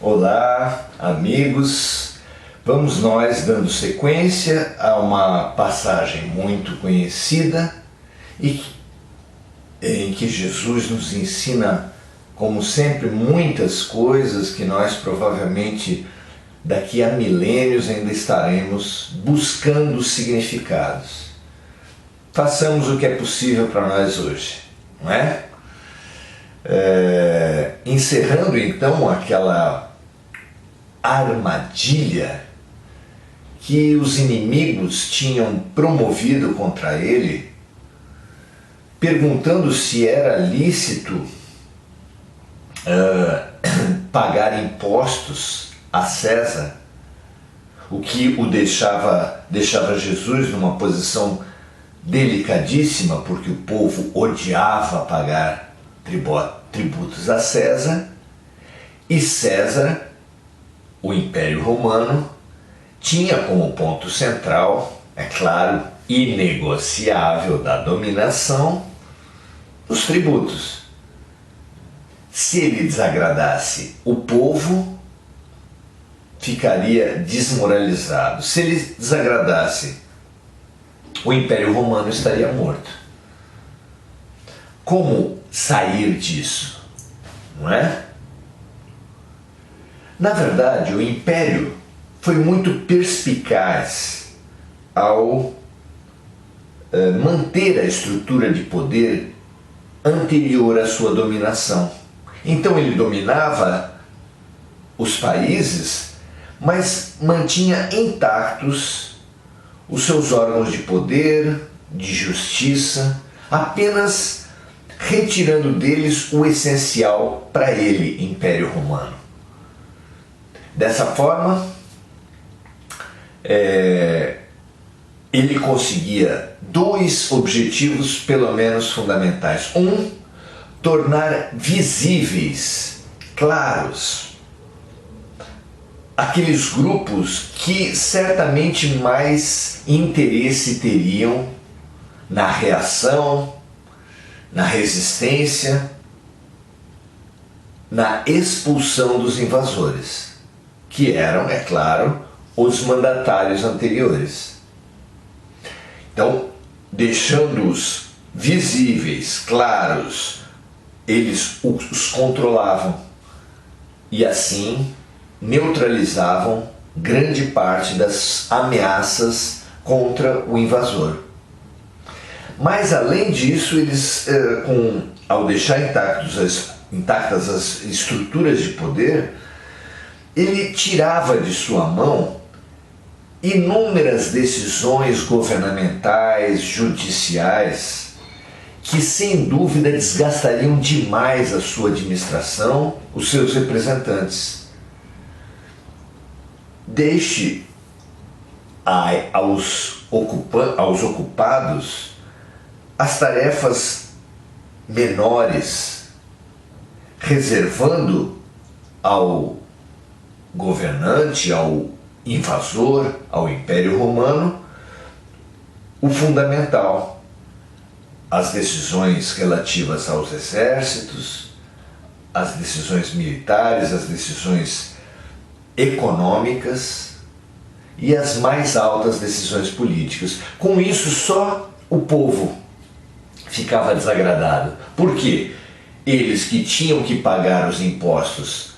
Olá, amigos. Vamos nós dando sequência a uma passagem muito conhecida e em que Jesus nos ensina, como sempre, muitas coisas que nós provavelmente daqui a milênios ainda estaremos buscando significados. Façamos o que é possível para nós hoje, não é? Encerrando então aquela armadilha que os inimigos tinham promovido contra ele, perguntando se era lícito pagar impostos a César, o que o deixava Jesus numa posição delicadíssima, porque o povo odiava pagar tributos a César, e César, o Império Romano, tinha como ponto central, é claro, inegociável da dominação, os tributos. Se ele desagradasse o povo, ficaria desmoralizado. Se ele desagradasse o Império Romano, estaria morto. Como sair disso? Não é? Na verdade, o Império foi muito perspicaz ao manter a estrutura de poder anterior à sua dominação. Então ele dominava os países, mas mantinha intactos os seus órgãos de poder, de justiça, apenas retirando deles o essencial para ele, Império Romano. Dessa forma, ele conseguia dois objetivos pelo menos fundamentais. Um, tornar visíveis, claros, aqueles grupos que certamente mais interesse teriam na reação, na resistência, na expulsão dos invasores, que eram, é claro, os mandatários anteriores. Então, deixando-os visíveis, claros, eles os controlavam e assim neutralizavam grande parte das ameaças contra o invasor. Mas além disso, eles, ao deixar intactas as estruturas de poder, ele tirava de sua mão inúmeras decisões governamentais, judiciais, que sem dúvida desgastariam demais a sua administração, os seus representantes. Deixe aos ocupados as tarefas menores, reservando ao governante, ao invasor, ao Império Romano, o fundamental, as decisões relativas aos exércitos, as decisões militares, as decisões econômicas e as mais altas decisões políticas. Com isso, só o povo ficava desagradado. Por quê? Eles que tinham que pagar os impostos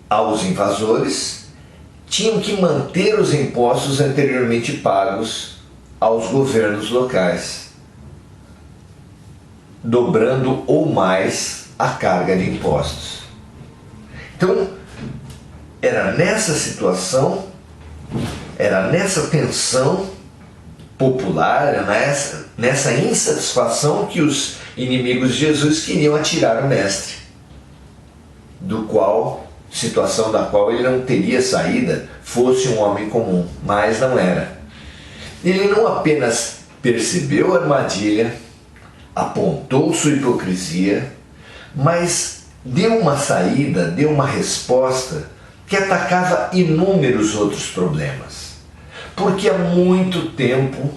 aos invasores tinham que manter os impostos anteriormente pagos aos governos locais, dobrando ou mais a carga de impostos. Então, era nessa situação, era nessa tensão popular, era nessa insatisfação que os inimigos de Jesus queriam atirar o Mestre, situação da qual ele não teria saída, fosse um homem comum, mas não era. Ele não apenas percebeu a armadilha, apontou sua hipocrisia, mas deu uma saída, deu uma resposta que atacava inúmeros outros problemas. Porque há muito tempo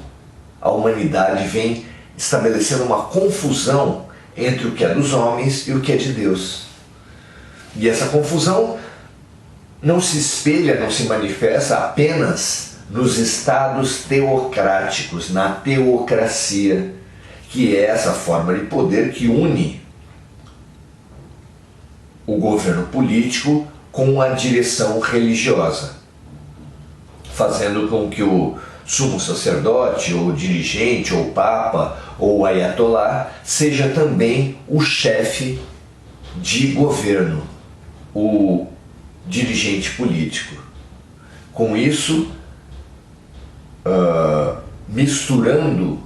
a humanidade vem estabelecendo uma confusão entre o que é dos homens e o que é de Deus. E essa confusão não se espelha, não se manifesta apenas nos estados teocráticos, na teocracia, que é essa forma de poder que une o governo político com a direção religiosa, fazendo com que o sumo sacerdote, ou dirigente, ou papa, ou ayatolá, seja também o chefe de governo, o dirigente político. Com isso, misturando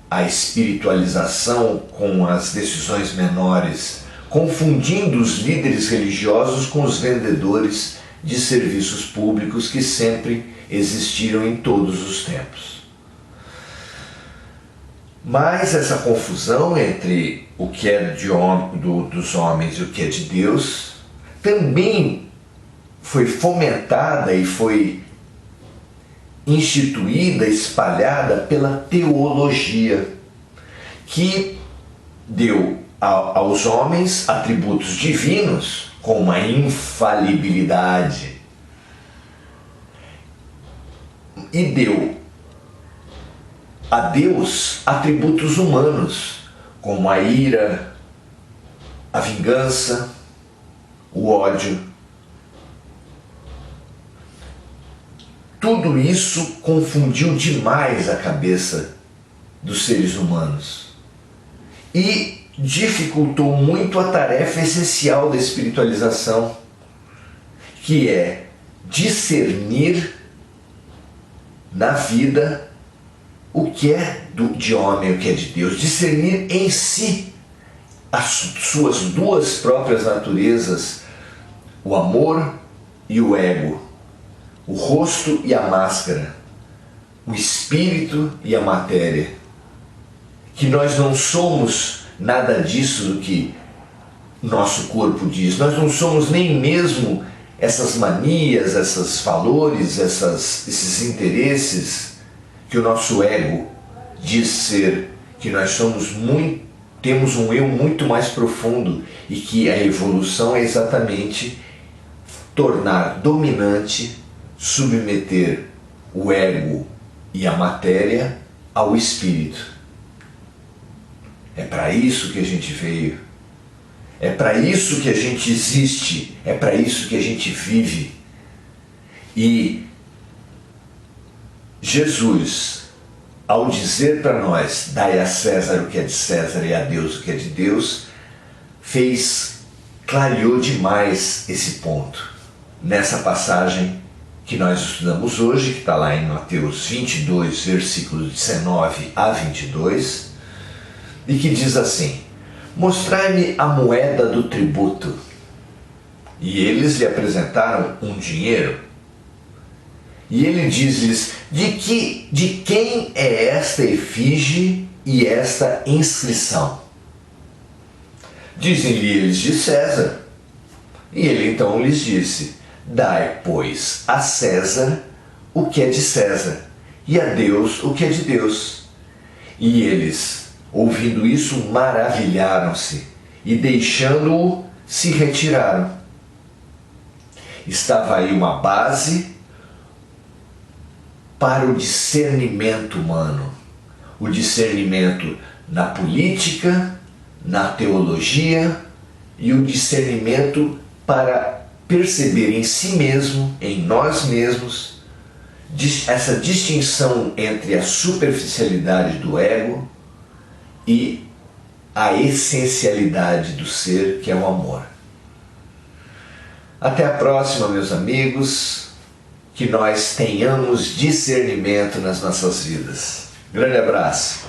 a espiritualização com as decisões menores, confundindo os líderes religiosos com os vendedores de serviços públicos que sempre existiram em todos os tempos. Mas essa confusão entre o que é dos homens e o que é de Deus também foi fomentada e foi instituída, espalhada pela teologia, que deu aos homens atributos divinos com uma infalibilidade e deu a Deus atributos humanos como a ira, a vingança, o ódio. Tudo isso confundiu demais a cabeça dos seres humanos e dificultou muito a tarefa essencial da espiritualização, que é discernir na vida o que é de homem e o que é de Deus, discernir em si as suas duas próprias naturezas, o amor e o ego, o rosto e a máscara, o espírito e a matéria, que nós não somos nada disso do que nosso corpo diz. Nós não somos nem mesmo essas manias, esses valores, esses interesses que o nosso ego diz ser, que nós somos temos um eu muito mais profundo e que a evolução é exatamente tornar dominante, submeter o ego e a matéria ao espírito. É para isso que a gente veio, é para isso que a gente existe, é para isso que a gente vive. E Jesus, ao dizer para nós, dai a César o que é de César e a Deus o que é de Deus, clareou demais esse ponto. Nessa passagem que nós estudamos hoje, que está lá em Mateus 22, versículos 19 a 22, e que diz assim: mostrai-me a moeda do tributo. E eles lhe apresentaram um dinheiro. E ele diz-lhes: de quem é esta efígie e esta inscrição? Dizem-lhe eles: de César. E ele então lhes disse: dai, pois, a César o que é de César, e a Deus o que é de Deus. E eles, ouvindo isso, maravilharam-se, e deixando-o, se retiraram. Estava aí uma base para o discernimento humano, o discernimento na política, na teologia, e o discernimento para perceber em si mesmo, em nós mesmos, essa distinção entre a superficialidade do ego e a essencialidade do ser, que é o amor. Até a próxima, meus amigos, que nós tenhamos discernimento nas nossas vidas. Grande abraço!